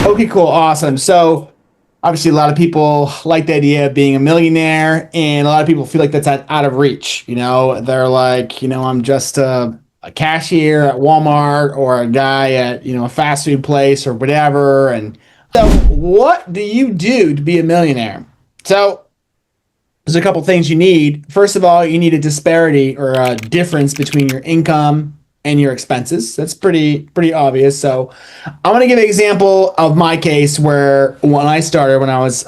Okay, cool, awesome. So obviously, a lot of people like the idea of being a millionaire, and a lot of people feel like that's out of reach. They're like, I'm just a cashier at Walmart or a guy at, a fast food place or whatever. And so, what do you do to be a millionaire? So, there's a couple things you need. First of all, you need a disparity or a difference between your income and your expenses. That's pretty obvious. So I'm going to give an example of my case where when I started when I was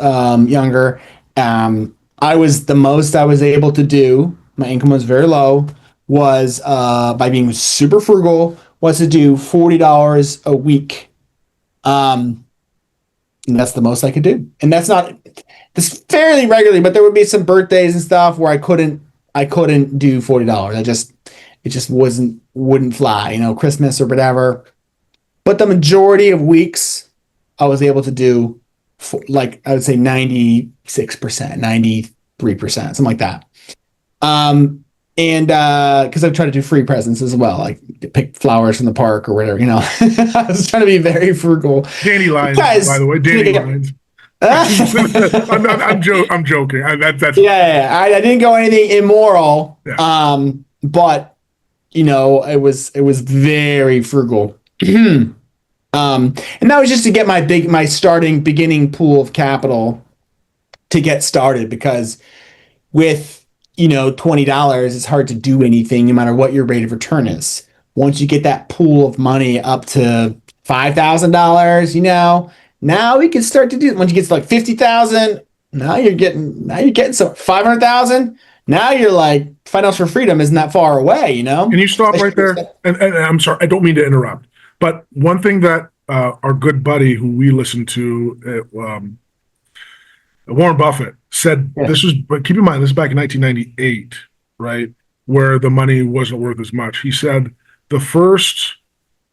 younger, I was the most I was able to do. My income was very low. Was by being super frugal was to do $40 a week. Um, and that's the most I could do. And that's not this fairly regularly, but there would be some birthdays and stuff where I couldn't do $40. It just wouldn't fly, Christmas or whatever. But the majority of weeks I was able to do like I would say 96%, 93%, something like that. Um and because I've tried to do free presents as well, like pick flowers from the park or whatever, I was trying to be very frugal. Dandelions, by Guys, the way, dandelions. I'm joking. That's fine. I didn't go anything immoral, Yeah. but it was very frugal. And that was just to get my starting beginning pool of capital to get started because with $20, it's hard to do anything no matter what your rate of return is. Once you get that pool of money up to $5,000, now we can start to do it. Once you get to like 50,000, now you're getting so 500,000. Now you're like financial freedom isn't that far away, Can you stop right there? And I'm sorry, I don't mean to interrupt, but one thing that our good buddy who we listen to, Warren Buffett, said Yeah. this was, but keep in mind, this is back in 1998, right? Where the money wasn't worth as much. He said the first,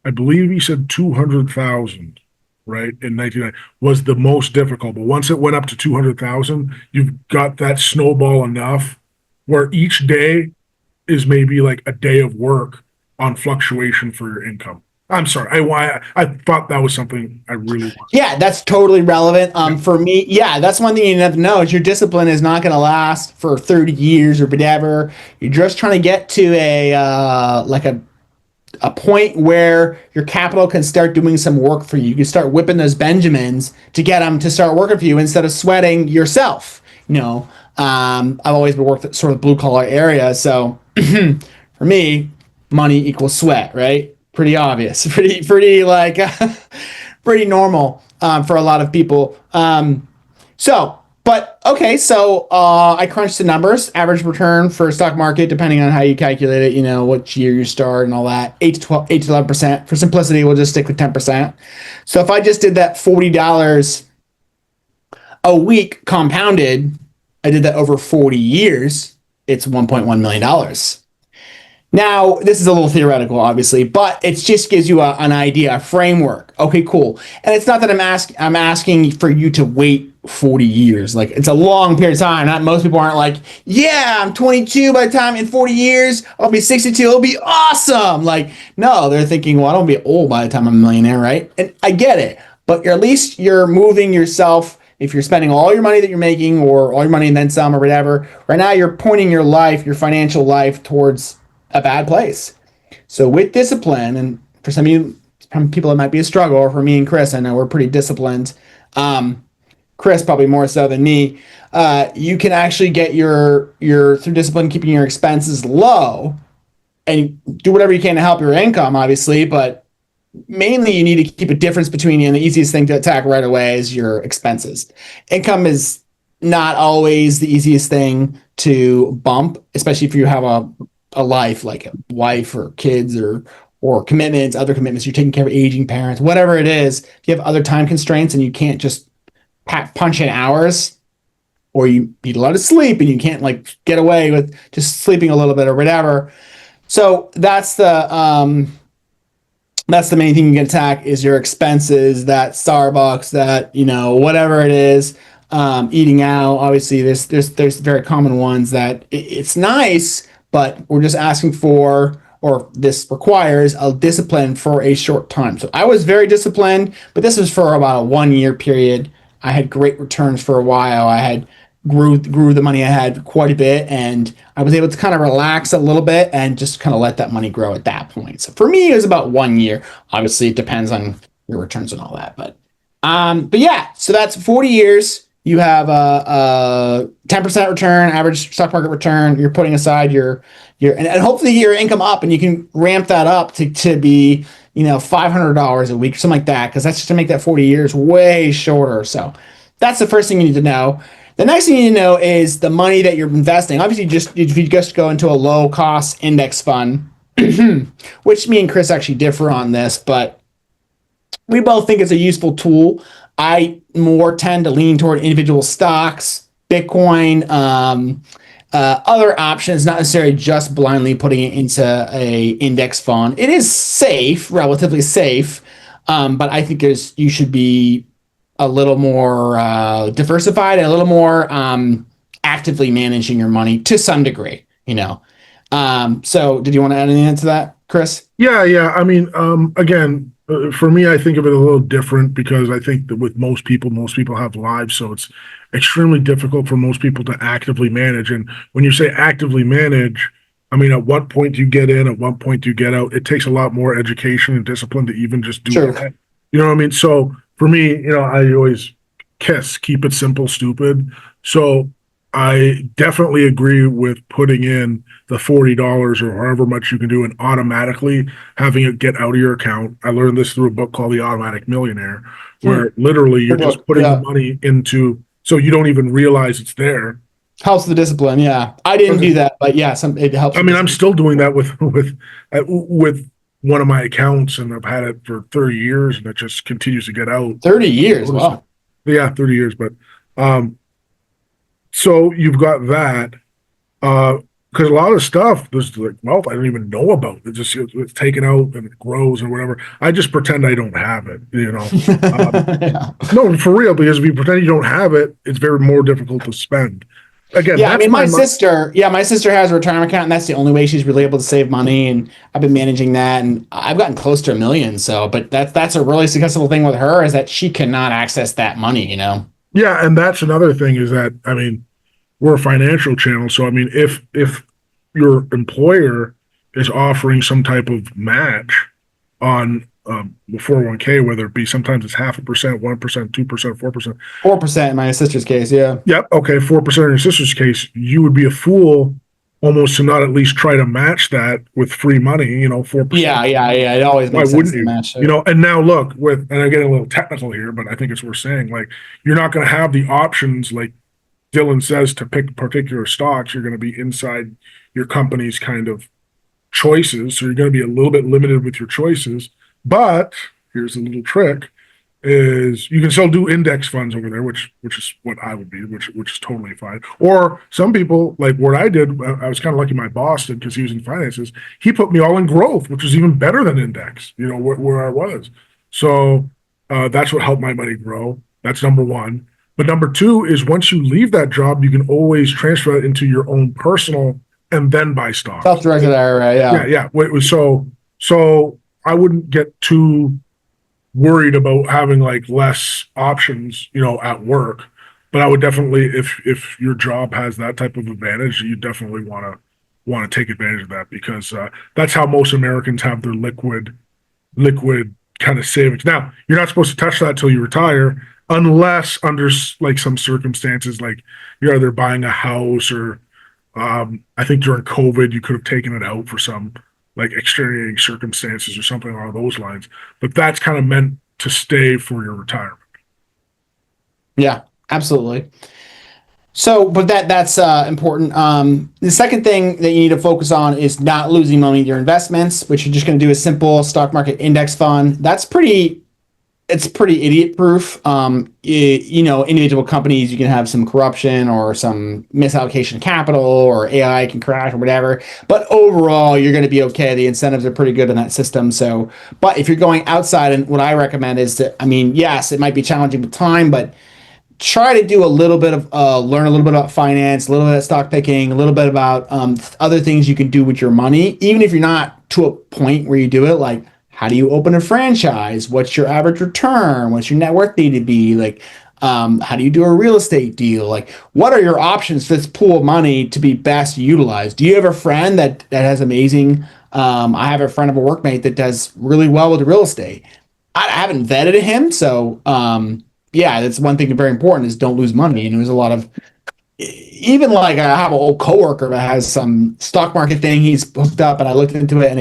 I believe he said 200,000, right, in 1990 was the most difficult. But once it went up to 200,000, you've got that snowball enough where each day is maybe like a day of work on fluctuation for your income. I'm sorry. I thought that was something I really wanted. Yeah, that's totally relevant. For me, yeah, that's one thing you have to know is your discipline is not going to last for 30 years or whatever. You're just trying to get to a point where your capital can start doing some work for you. You can start whipping those Benjamins to get them to start working for you instead of sweating yourself. I've always been worked at sort of blue collar area, so for me, money equals sweat, right? Pretty obvious, pretty like pretty normal for a lot of people. But okay, so I crunched the numbers. Average return for stock market, depending on how you calculate it, what year you start and all that, 8 to 12, 8 to 11%. For simplicity, we'll just stick with 10%. So if I just did that $40 a week compounded, I did that over 40 years. It's $1.1 million. Now, this is a little theoretical, obviously, but it just gives you an idea, a framework. Okay, cool. And it's not that I'm asking for you to wait 40 years. Like it's a long period of time. Not most people aren't like, yeah, I'm 22 by the time in 40 years, I'll be 62. It'll be awesome. Like, no, they're thinking, well, I don't be old by the time I'm a millionaire, right? And I get it, but at least you're moving yourself. If you're spending all your money that you're making or all your money and then some or whatever, right now you're pointing your life, your financial life towards a bad place. So with discipline, and for some people it might be a struggle, or for me and Chris, I know we're pretty disciplined. Chris probably more so than me. You can actually get your through discipline, keeping your expenses low, and do whatever you can to help your income, obviously. But mainly, you need to keep a difference between you, and the easiest thing to attack right away is your expenses. Income is not always the easiest thing to bump, especially if you have a life like a wife or kids or commitments, other commitments. You're taking care of aging parents, whatever it is. If you have other time constraints and you can't just punch in hours, or you need a lot of sleep and you can't like get away with just sleeping a little bit or whatever. So that's the main thing you can attack is your expenses, that Starbucks, that whatever it is. Eating out, obviously there's very common ones that it's nice, but we're just asking for, or this requires a discipline for a short time. So I was very disciplined, but this was for about a 1 year period. I had great returns for a while. I had grew the money I had quite a bit, and I was able to kind of relax a little bit and just kind of let that money grow at that point. So for me, it was about 1 year. Obviously, it depends on your returns and all that, but yeah. So that's 40 years. You have a 10% return, average stock market return. You're putting aside and hopefully your income up, and you can ramp that up to be $500 a week or something like that, because that's just to make that 40 years way shorter. So that's the first thing you need to know. The next thing you need to know is the money that you're investing. Obviously, if you just go into a low cost index fund, which me and Chris actually differ on this, but we both think it's a useful tool. I more tend to lean toward individual stocks, Bitcoin, other options, not necessarily just blindly putting it into a index fund. It is safe, relatively safe, but I think you should be a little more diversified and a little more actively managing your money to some degree. So did you want to add anything to that, Chris? Yeah. I mean, again, for me, I think of it a little different because I think that with most people have lives, so it's extremely difficult for most people to actively manage. And when you say actively manage, I mean, at what point do you get in? At what point do you get out? It takes a lot more education and discipline to even just do Sure. that. You know what I mean? So for me, I always keep it simple, stupid. So I definitely agree with putting in the $40 or however much you can do and automatically having it get out of your account. I learned this through a book called The Automatic Millionaire, where literally you're just putting the money into, so you don't even realize it's there. Helps the discipline. Yeah. I didn't do that, but yeah, it helps. I mean, I'm still doing that with one of my accounts, and I've had it for 30 years, and it just continues to get out. 30 years. Wow. Yeah, 30 years. But so you've got that. Because a lot of stuff there's like wealth I don't even know about. It's taken out and it grows and whatever. I just pretend I don't have it, Yeah. No, for real, because if you pretend you don't have it, it's very more difficult to spend. Again, yeah, I mean, my sister has a retirement account, and that's the only way she's really able to save money. And I've been managing that, and I've gotten close to $1 million. So, but that's a really successful thing with her, is that she cannot access that money. Yeah, and that's another thing is that, I mean, we're a financial channel, so I mean, if your employer is offering some type of match on the 401k, whether it be sometimes it's 0.5%, 1%, 2%, 4%. 4% in my sister's case, yeah. Yep, okay, 4% in your sister's case, you would be a fool almost to not at least try to match that with free money, 4%. Yeah. It always makes sense to match it. And now look, and I'm getting a little technical here, but I think it's worth saying, like, you're not going to have the options, like Dylan says, to pick particular stocks. You're going to be inside your company's kind of choices. So you're going to be a little bit limited with your choices. But here's a little trick is you can still do index funds over there, which is what I would be, which is totally fine. Or some people, like what I did, I was kind of lucky my boss did because he was in finances. He put me all in growth, which was even better than index, where I was. So that's what helped my money grow. That's number one. But number two is once you leave that job, you can always transfer it into your own personal and then buy stocks. Self-directed IRA, yeah. Yeah. So I wouldn't get too worried about having like less options, at work. But I would definitely, if your job has that type of advantage, you definitely want to take advantage of that, because that's how most Americans have their liquid kind of savings. Now, you're not supposed to touch that till you retire, unless under like some circumstances, like you're either buying a house or I think during COVID you could have taken it out for some like extenuating circumstances or something along those lines. But that's kind of meant to stay for your retirement. Yeah, absolutely. So, but that's important. The second thing that you need to focus on is not losing money in your investments, which you're just going to do a simple stock market index fund. It's pretty idiot proof. Individual companies, you can have some corruption or some misallocation of capital, or AI can crash or whatever. But overall, you're going to be okay. The incentives are pretty good in that system. So, but if you're going outside, and what I recommend is yes, it might be challenging with time, but try to do a little bit of learn a little bit about finance, a little bit of stock picking, a little bit about other things you can do with your money, even if you're not to a point where you do it. Like, how do you open a franchise? What's your average return? What's your net worth need to be? Like, how do you do a real estate deal? Like, what are your options for this pool of money to be best utilized? Do you have a friend that has amazing? I have a friend of a workmate that does really well with real estate. I haven't vetted him, so yeah, that's one thing that's very important is don't lose money. And there's a lot of even like I have an old coworker that has some stock market thing he's hooked up, and I looked into it, and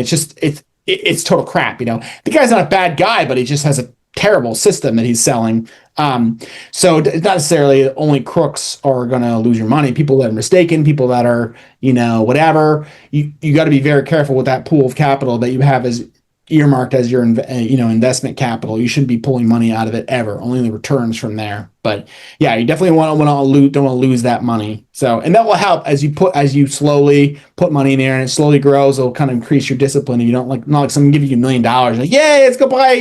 it's total crap. The guy's not a bad guy, but he just has a terrible system that he's selling. So it's not necessarily only crooks are going to lose your money. People that are mistaken, people that are whatever. You got to be very careful with that pool of capital that you have as earmarked as your investment capital. You shouldn't be pulling money out of it ever. Only the returns from there. But yeah, you definitely don't want to lose that money. So, and that will help as you slowly put money in there and it slowly grows. It'll kind of increase your discipline. And you don't not like someone giving you $1 million. Like, yay, let's go buy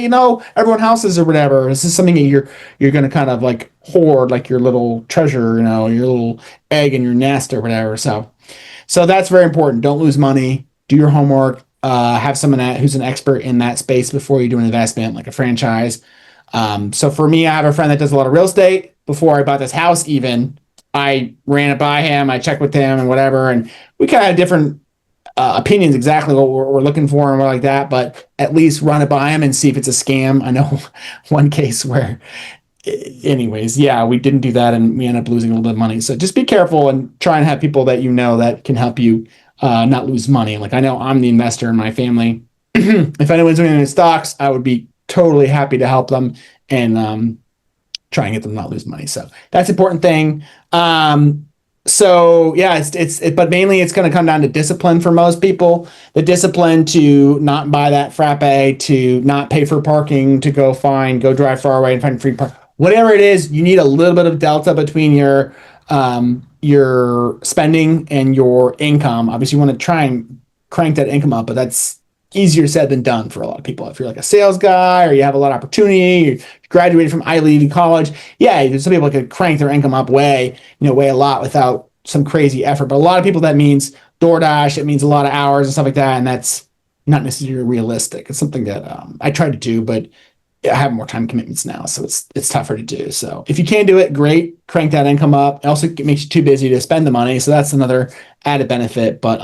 everyone houses or whatever. This is something that you're going to kind of like hoard, like your little treasure, your little egg in your nest or whatever. So that's very important. Don't lose money. Do your homework. Have someone who's an expert in that space before you do an investment, like a franchise. So for me, I have a friend that does a lot of real estate. Before I bought this house, even I ran it by him. I checked with him and whatever, and we kind of had different opinions exactly what we're looking for and what like that. But at least run it by him and see if it's a scam. I know one case where anyways, yeah, we didn't do that and we ended up losing a little bit of money. So just be careful and try and have people that that can help you not lose money. Like I know I'm the investor in my family. If anyone's doing in stocks, I would be totally happy to help them and try and get them not lose money. So that's an important thing. So yeah, but mainly it's going to come down to discipline for most people. The discipline to not buy that frappe, to not pay for parking, to go drive far away and find free park. Whatever it is, you need a little bit of delta between your spending and your income. Obviously, you want to try and crank that income up, but that's easier said than done for a lot of people. If you're like a sales guy or you have a lot of opportunity, you graduated from Ivy League college, yeah, there's some people that could crank their income up way a lot without some crazy effort. But a lot of people, that means DoorDash, it means a lot of hours and stuff like that, and that's not necessarily realistic. It's something that I try to do, but I have more time commitments now, so it's tougher to do. So if you can do it, great, crank that income up. It also makes you too busy to spend the money, so that's another added benefit. But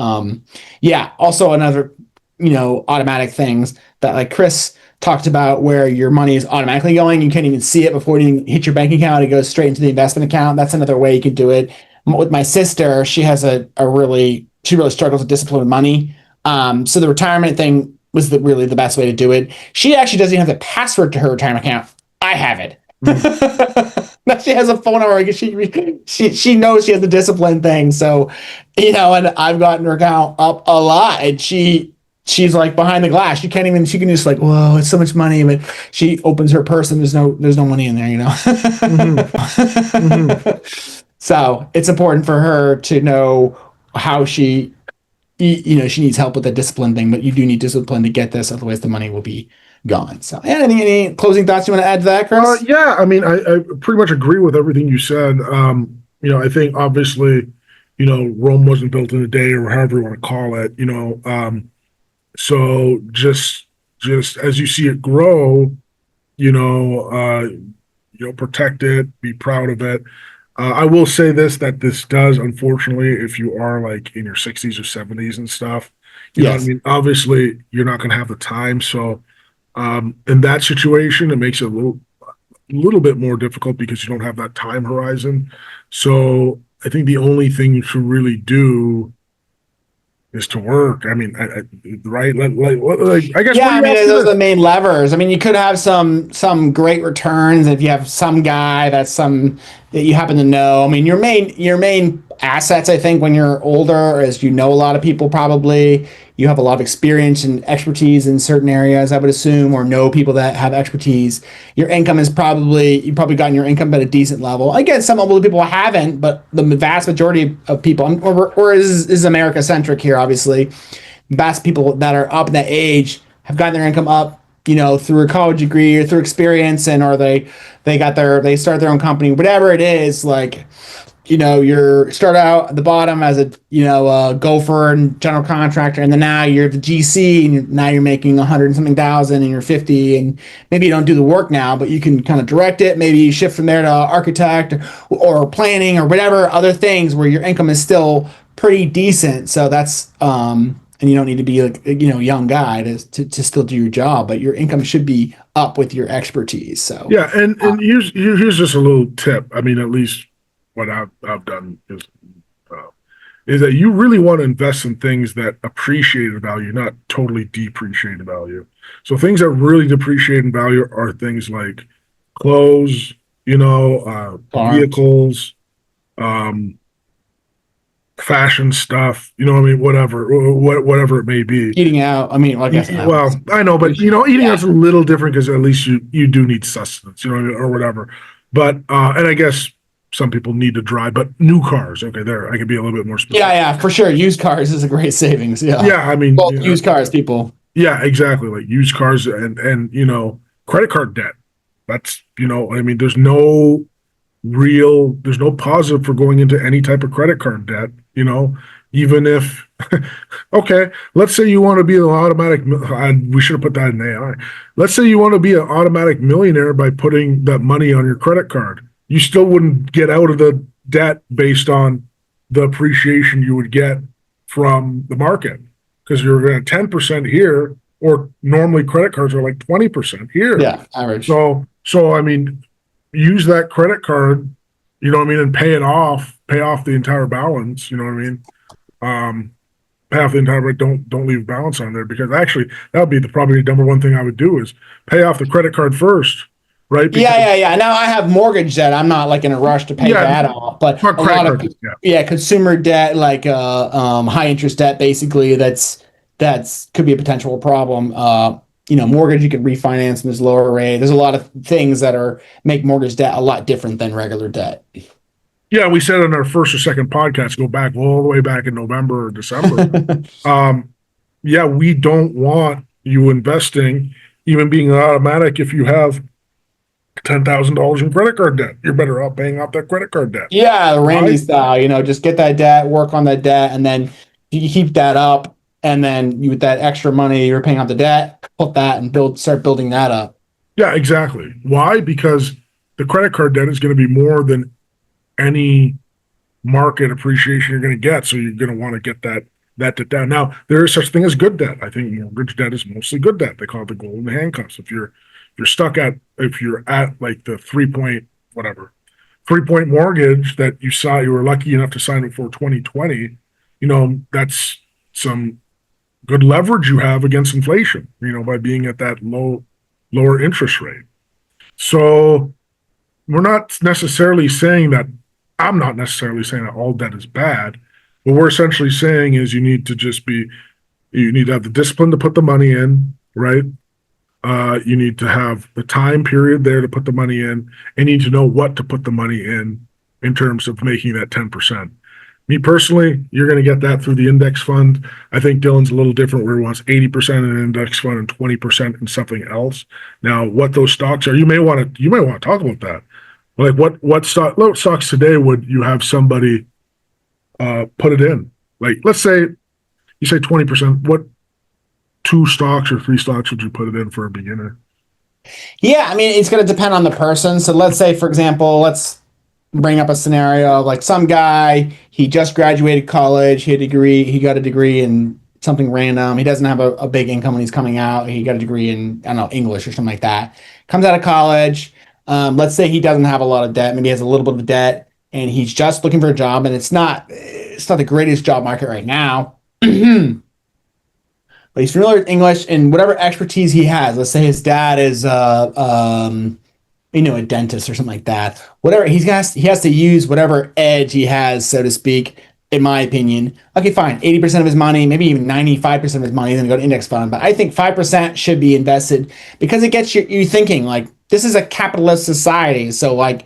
yeah, also another automatic things that like Chris talked about where your money is automatically going. You can't even see it before you hit your bank account. It goes straight into the investment account. That's another way you could do it. With my sister, she has she really struggles with discipline with money. So the retirement thing was really the best way to do it. She actually doesn't even have the password to her retirement account. I have it. Now she has a phone number because she knows she has the discipline thing. So, and I've gotten her account up a lot, and she's like behind the glass. She can just like, whoa, it's so much money. But she opens her purse and there's no money in there, So it's important for her to know how she needs help with the discipline thing, but you do need discipline to get this. Otherwise the money will be gone. So any closing thoughts you want to add to that, Chris? Yeah, I mean, I pretty much agree with everything you said. I think obviously, Rome wasn't built in a day or however you want to call it, so just as you see it grow, protect it, be proud of it. I will say that this does, unfortunately, if you are like in your 60s or 70s and stuff, you know what I mean? Obviously, you're not going to have the time. So in that situation, it makes it a little bit more difficult because you don't have that time horizon. So I think the only thing you should really do is to work. I mean, right? I guess. Yeah, I mean, those are the main levers. I mean, you could have some great returns if you have some guy that you happen to know. I mean, your main assets, I think, when you're older, is a lot of people probably. You have a lot of experience and expertise in certain areas, I would assume, or know people that have expertise. Your income you've probably gotten your income at a decent level. Again, some older people haven't, but the vast majority of people, or is America centric here, obviously. Vast people that are up in that age have gotten their income up, through a college degree or through experience, and or they start their own company, whatever it is, like, you're start out at the bottom as a gopher and general contractor, and then now you're the GC, and now you're making 100 and something thousand, and you're 50, and maybe you don't do the work now, but you can kind of direct it. Maybe you shift from there to architect or planning or whatever other things where your income is still pretty decent. So that's and you don't need to be like young guy to still do your job, but your income should be up with your expertise. So Yeah, and here's just a little tip. I mean, at least what I've done is that you really want to invest in things that appreciate in value, not totally depreciate in value. So things that really depreciate in value are things like clothes, car, vehicles, um, fashion stuff. You know what I mean? Whatever it may be. eating out. I mean, like I said, Well, I know, but eating out's a little different because at least you do need sustenance, you know what I mean, or whatever. But and I guess some people need to drive, but new cars, okay, there I could be a little bit more specific. yeah, for sure. Used cars is a great savings. Yeah, Yeah, I mean, both used cars, people. yeah, exactly, like used cars and credit card debt. That's I mean, there's no positive for going into any type of credit card debt, even if, okay, let's say you want to be an automatic, we should have put that in AI. Let's say you want to be an automatic millionaire by putting that money on your credit card. You still wouldn't get out of the debt based on the appreciation you would get from the market because you're at 10% here, or normally credit cards are like 20% here. Yeah, average. So I mean, use that credit card, and pay off the entire balance, you know what I mean? Pay off the entire, don't leave balance on there, because actually that would be probably the number one thing I would do is pay off the credit card first, right? Because, yeah. Now I have mortgage debt. I'm not like in a rush to pay that off, but a lot of consumer debt, like high interest debt, basically that's could be a potential problem. Mortgage, you can refinance and there's lower rate. There's a lot of things that make mortgage debt a lot different than regular debt. Yeah, we said on our first or second podcast, go back all the way back in November or December. Yeah, we don't want you investing, even being automatic, if you have $10,000 in credit card debt. You're better off paying off that credit card debt. Yeah, Randy style, just get that debt, work on that debt, and then you keep that up. And then with that extra money you're paying off the debt, put that and start building that up. Yeah, exactly. Why? Because the credit card debt is going to be more than any market appreciation you're going to get. So you're going to want to get that debt down. Now, there is such thing as good debt. I think mortgage debt is mostly good debt. They call it the golden handcuffs. If you're at like the 3-point mortgage that you were lucky enough to sign before 2020, that's some good leverage you have against inflation, by being at that lower interest rate. So I'm not necessarily saying that all debt is bad. What we're essentially saying is you need to have the discipline to put the money in, right? You need to have the time period there to put the money in, and you need to know what to put the money in terms of making that 10%. Me personally, you're going to get that through the index fund. I think Dylan's a little different, where he wants 80% in an index fund and 20% in something else. Now, what those stocks are, you may want to talk about that. Like what stocks today would you have somebody put it in? Like, let's say you say 20%. What 2 stocks or 3 stocks would you put it in for a beginner? Yeah, I mean, it's going to depend on the person. So let's say, for example, let's bring up a scenario of like some guy, he just graduated college, he got a degree in something random. He doesn't have a big income when he's coming out. He got a degree in, I don't know, English or something like that. Comes out of college. Let's say he doesn't have a lot of debt. Maybe he has a little bit of debt and he's just looking for a job, and it's not the greatest job market right now. But he's familiar with English and whatever expertise he has. Let's say his dad is a dentist or something like that. Whatever he has to use whatever edge he has, so to speak, in my opinion. Okay, fine. 80% of his money, maybe even 95% of his money is going to go to index fund. But I think 5% should be invested because it gets you thinking like this is a capitalist society. So like,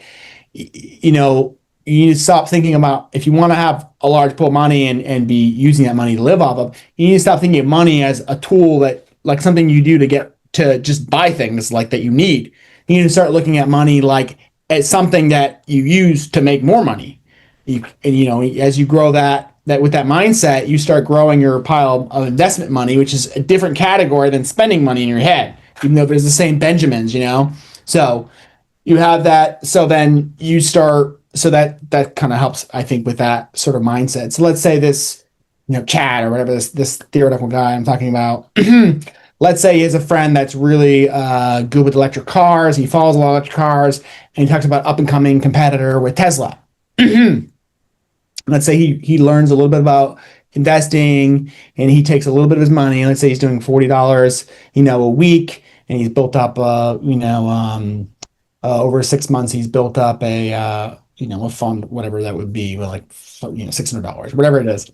you need to stop thinking about, if you want to have a large pool of money and be using that money to live off of, you need to stop thinking of money as a tool that, like, something you do to get to just buy things like that you need. You need to start looking at money like as something that you use to make more money. And as you grow that with that mindset, you start growing your pile of investment money, which is a different category than spending money in your head, even though there's the same Benjamins. So you have that. So then you start. So that kind of helps, I think, with that sort of mindset. So let's say this, Chad or whatever this theoretical guy I'm talking about. Let's say he has a friend that's really good with electric cars. He follows a lot of electric cars, and he talks about up and coming competitor with Tesla. Let's say he learns a little bit about investing, and he takes a little bit of his money. Let's say he's doing $40, a week, and he's built up, over 6 months, he's built up a fund, whatever that would be, like, $600, whatever it is.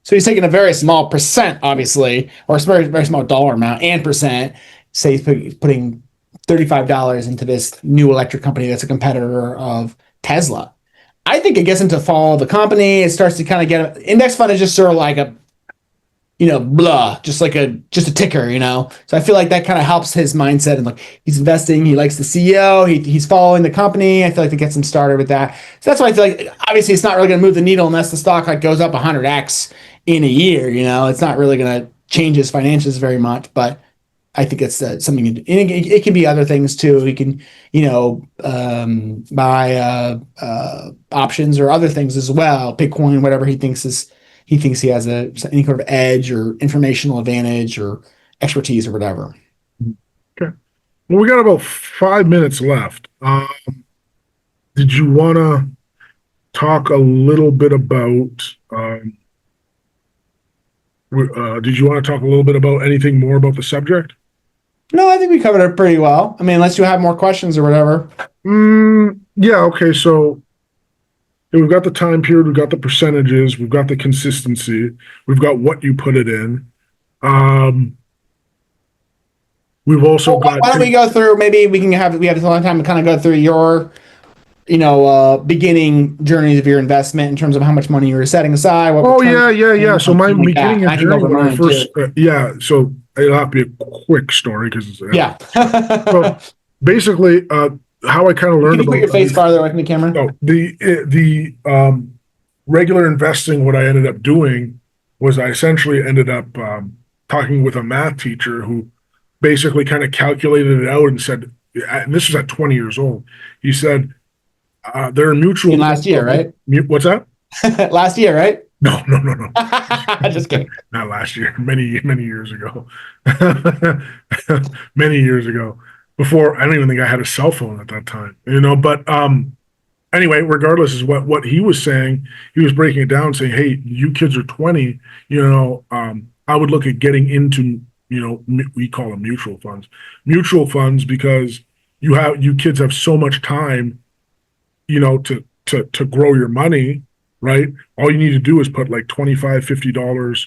So he's taking a very small percent, obviously, or a very, very small dollar amount and percent. Say he's putting $35 into this new electric company that's a competitor of Tesla. I think it gets him to follow the company. It starts to kind of get index fund is just sort of like a, blah, just a ticker. So I feel like that kind of helps his mindset, and like he's investing. He likes the CEO. He's following the company. I feel like it gets him started with that. So that's why I feel like obviously it's not really going to move the needle unless the stock like goes up 100x in a year. It's not really going to change his finances very much, but I think it's something. It can be other things too. He can, buy options or other things as well. Bitcoin, whatever he thinks he has any kind of edge or informational advantage or expertise or whatever. Okay. Well, we got about 5 minutes left. Did you want to talk a little bit about? Did you want to talk a little bit about anything more about the subject? No, I think we covered it pretty well. I mean, unless you have more questions or whatever. Yeah. Okay. So we've got the time period, we've got the percentages, we've got the consistency, we've got what you put it in. We've also got. Why don't we go through? Maybe we have a long time to kind of go through your, beginning journeys of your investment in terms of how much money you were setting aside. Yeah. So my beginning journey when I first, So it'll have to be a quick story because so basically, how I kind of learned about. Put your face farther away from the camera. No, the regular investing. What I ended up doing was I essentially ended up talking with a math teacher who basically kind of calculated it out and said, and this was at 20 years old. He said, there are mutual. Last year, right? What's that? Last year, right? No. Just kidding. Not last year. Many years ago. Many years ago. Before, I don't even think I had a cell phone at that time. But anyway, regardless, is what he was saying. He was breaking it down, saying, "Hey, you kids are 20. I would look at getting into, we call them mutual funds. Mutual funds because you kids have so much time, to grow your money, right? All you need to do is put like $25, $50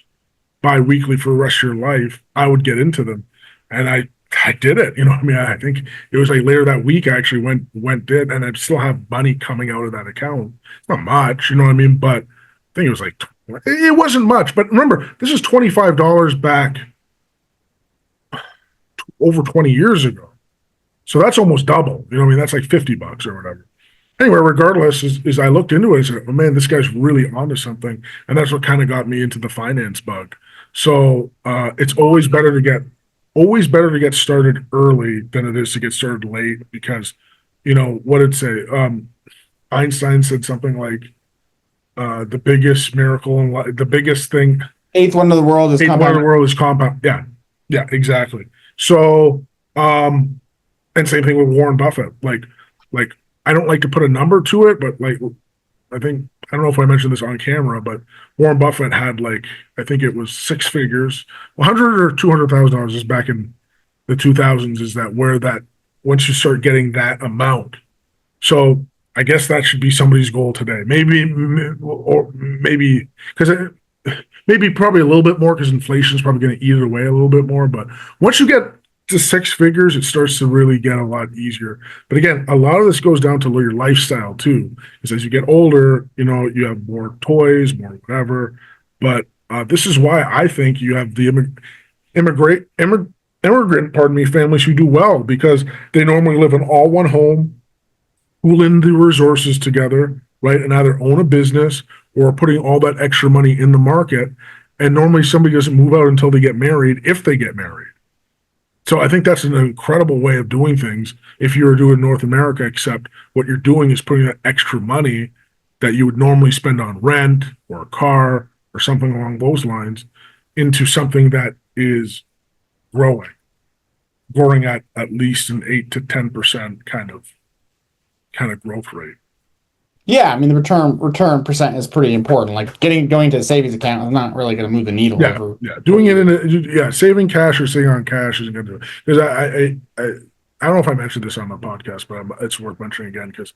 bi-weekly for the rest of your life. I would get into them." And I did it. I think it was like later that week I actually did, and I still have money coming out of that account. Not much, but I think it was like, it wasn't much. But remember, this is $25 back over 20 years ago. So that's almost double. That's like $50 or whatever. Anyway, regardless, is I looked into it and said, "Oh man, this guy's really onto something," and that's what kind of got me into the finance bug. So it's always better to get started early than it is to get started late because, what did it say? Einstein said something like, "The biggest miracle in life, the biggest thing, eighth wonder of the world is compound." Eighth wonder of the world is compound. Yeah, exactly. So, and same thing with Warren Buffett. Like I don't like to put a number to it, but like I don't know if I mentioned this on camera, but Warren Buffett had I think it was six figures, $100,000 or $200,000 is back in the 2000s. Is that where that once you start getting that amount, so I guess that should be somebody's goal today. Maybe because maybe probably a little bit more because inflation is probably going to eat it away a little bit more. But once you get to six figures, it starts to really get a lot easier. But again, a lot of this goes down to your lifestyle too. Because as you get older, you have more toys, more whatever. But this is why I think you have the immigrant, pardon me, families who do well because they normally live in all one home, pool in the resources together, right, and either own a business or putting all that extra money in the market. And normally somebody doesn't move out until they get married, if they get married. So I think that's an incredible way of doing things if you were doing North America, except what you're doing is putting that extra money that you would normally spend on rent or a car or something along those lines into something that is growing, growing at least an 8 to 10% kind of growth rate. Yeah, I mean the return percent is pretty important. Like going to a savings account is not really going to move the needle Yeah, over. yeah. Doing it saving cash or sitting on cash isn't going to do it. Because I don't know if I mentioned this on the podcast, but it's worth mentioning again because,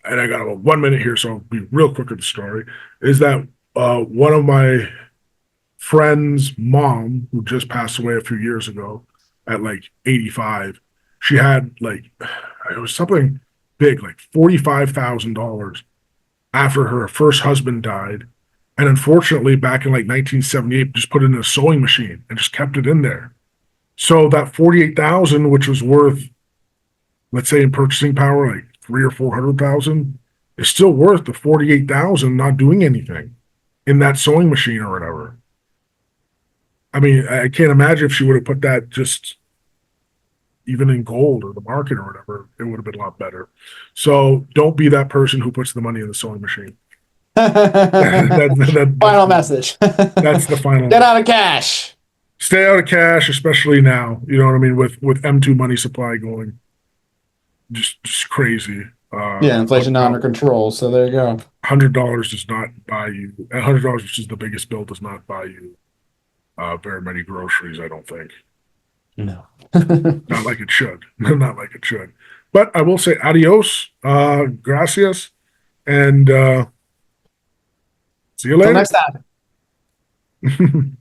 and I got about 1 minute here, so I'll be real quick with the story. Is that one of my friend's mom, who just passed away a few years ago at like 85, she had like, it was something big, like $45,000 after her first husband died. And unfortunately, back in like 1978, just put it in a sewing machine and just kept it in there. So that 48,000, which was worth, let's say in purchasing power, like 300 or 400,000, is still worth the 48,000 not doing anything in that sewing machine or whatever. I mean, I can't imagine if she would have put that just even in gold or the market or whatever, it would have been a lot better. So don't be that person who puts the money in the sewing machine. Final message. That's the final. Get out of cash. Stay out of cash, especially now. You know what I mean? With M2 money supply going just crazy. Yeah, inflation not under control. So there you go. $100 does not buy you. $100, which is the biggest bill, does not buy you very many groceries. I don't think. No. Not like it should. Not like it should. But I will say adios, gracias, and see you Till later. next time.